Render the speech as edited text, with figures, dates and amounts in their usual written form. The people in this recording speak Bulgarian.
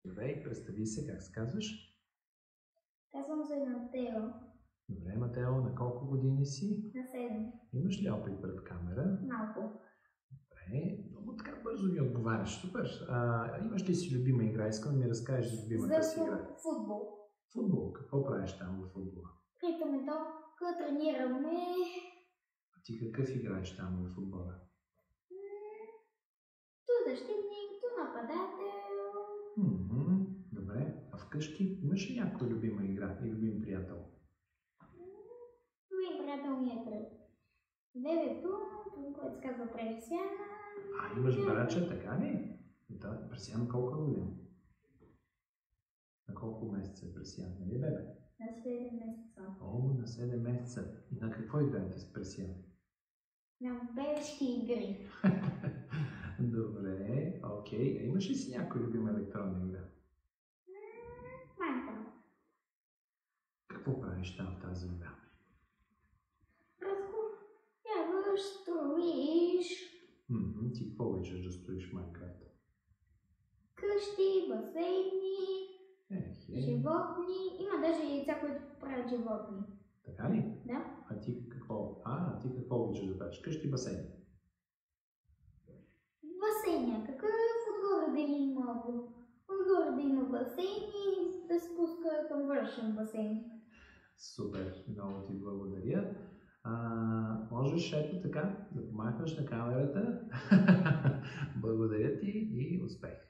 Здравей, представи се, как се казваш? Казвам се Матео. Добре, Матео, на колко години си? На 7. Имаш ли опит пред камера? Малко. Добре, много така бързо ми отговаряш. Супер. Имаш ли си любима игра? Искам да ми разкажеш за любимата си игра. Футбол. Футбол. Какво правиш там в футбола? Критаме топка, тренираме. А ти какъв играеш там в футбола? То защитник, то нападател. Добре. А вкъщи имаш ли някоя любима игра и любим приятел? Любим приятел ми е бебето, което се казва Пресян. Имаш братче, така ли? Да, Пресян колко е голям? На колко месеца е Пресян? Нали бебе? На 7 месеца. О, на 7 месеца. И на какво играете с Пресян? На бебешки игри. Добре, окей. А имаш ли си някоя любима електронна игра? Майнкрафт. Какво правиш там в тази игра? Разговяваш, строиш. Ти какво обичаш да строиш в Майнкрафт? Къщи, басейни, животни. Има даже яйца, които правят животни. Така ли? Да. А ти какво обичаш да правиш? Къщи, басейни? Басейн какъв? Отгоре да има басейн и да спуска към външен басейн. Супер, много ти благодаря. Можеш ето така да помахаш на камерата. Благодаря ти и успех!